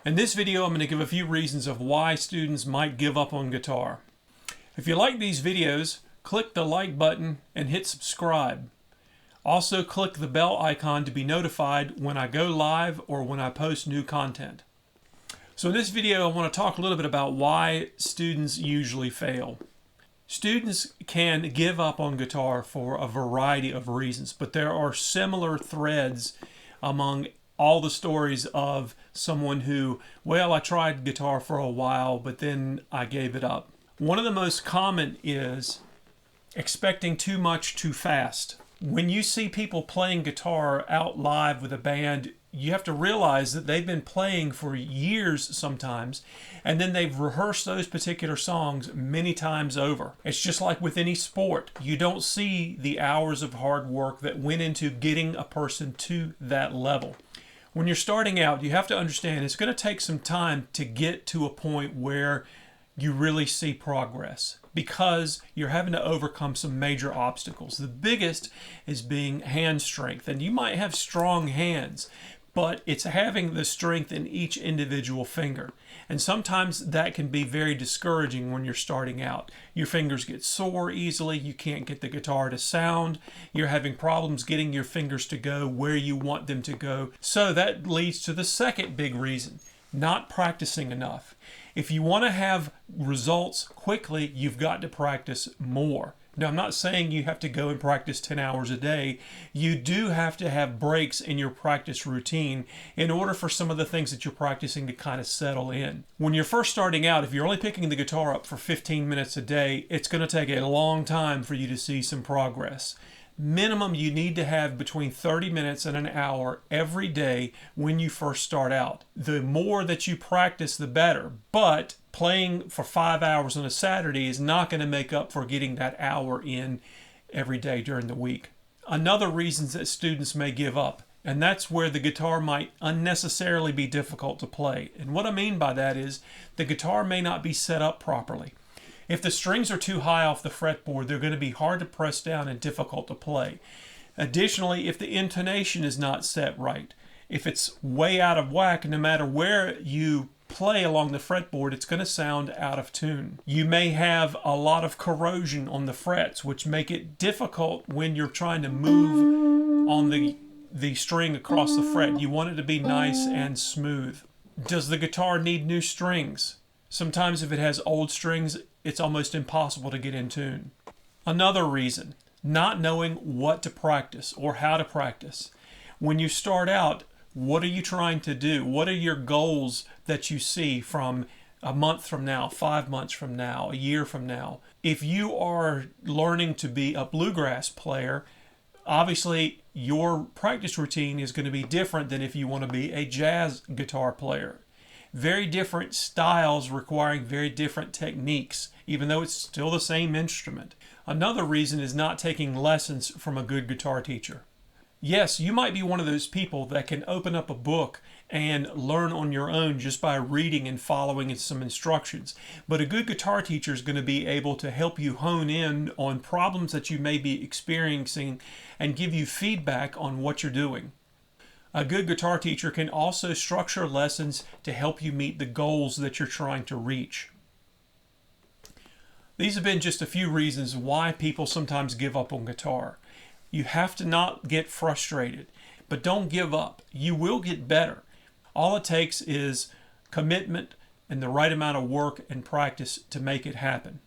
In this video, I'm going to give a few reasons of why students might give up on guitar. If you like these videos, click the like button and hit subscribe. Also click the bell icon to be notified when I go live or when I post new content. So in this video, I want to talk a little bit about why students usually fail. Students can give up on guitar for a variety of reasons, but there are similar threads among all the stories of someone who, well, I tried guitar for a while, but then I gave it up. One of the most common is expecting too much too fast. When you see people playing guitar out live with a band, you have to realize that they've been playing for years sometimes, and then they've rehearsed those particular songs many times over. It's just like with any sport. You don't see the hours of hard work that went into getting a person to that level. When you're starting out, you have to understand it's going to take some time to get to a point where you really see progress, because you're having to overcome some major obstacles. The biggest is being hand strength, and you might have strong hands, but it's having the strength in each individual finger. And sometimes that can be very discouraging when you're starting out. Your fingers get sore easily, you can't get the guitar to sound, you're having problems getting your fingers to go where you want them to go. So that leads to the second big reason, not practicing enough. If you want to have results quickly, you've got to practice more. Now, I'm not saying you have to go and practice 10 hours a day. You do have to have breaks in your practice routine in order for some of the things that you're practicing to kind of settle in. When you're first starting out, if you're only picking the guitar up for 15 minutes a day, it's going to take a long time for you to see some progress. Minimum, you need to have between 30 minutes and an hour every day when you first start out. The more that you practice, the better. But playing for 5 hours on a Saturday is not going to make up for getting that hour in every day during the week. Another reason that students may give up, and that's where the guitar might unnecessarily be difficult to play. And what I mean by that is the guitar may not be set up properly. If the strings are too high off the fretboard, they're going to be hard to press down and difficult to play. Additionally, if the intonation is not set right, if it's way out of whack, no matter where you play along the fretboard, it's going to sound out of tune. You may have a lot of corrosion on the frets, which make it difficult when you're trying to move on the string across the fret. You want it to be nice and smooth. Does the guitar need new strings? Sometimes if it has old strings, it's almost impossible to get in tune. Another reason, not knowing what to practice or how to practice. When you start out, what are you trying to do? What are your goals that you see from a month from now, 5 months from now, a year from now? If you are learning to be a bluegrass player, obviously your practice routine is going to be different than if you want to be a jazz guitar player. Very different styles requiring very different techniques, even though it's still the same instrument. Another reason is not taking lessons from a good guitar teacher. Yes, you might be one of those people that can open up a book and learn on your own just by reading and following some instructions. But a good guitar teacher is going to be able to help you hone in on problems that you may be experiencing and give you feedback on what you're doing. A good guitar teacher can also structure lessons to help you meet the goals that you're trying to reach. These have been just a few reasons why people sometimes give up on guitar. You have to not get frustrated, but don't give up. You will get better. All it takes is commitment and the right amount of work and practice to make it happen.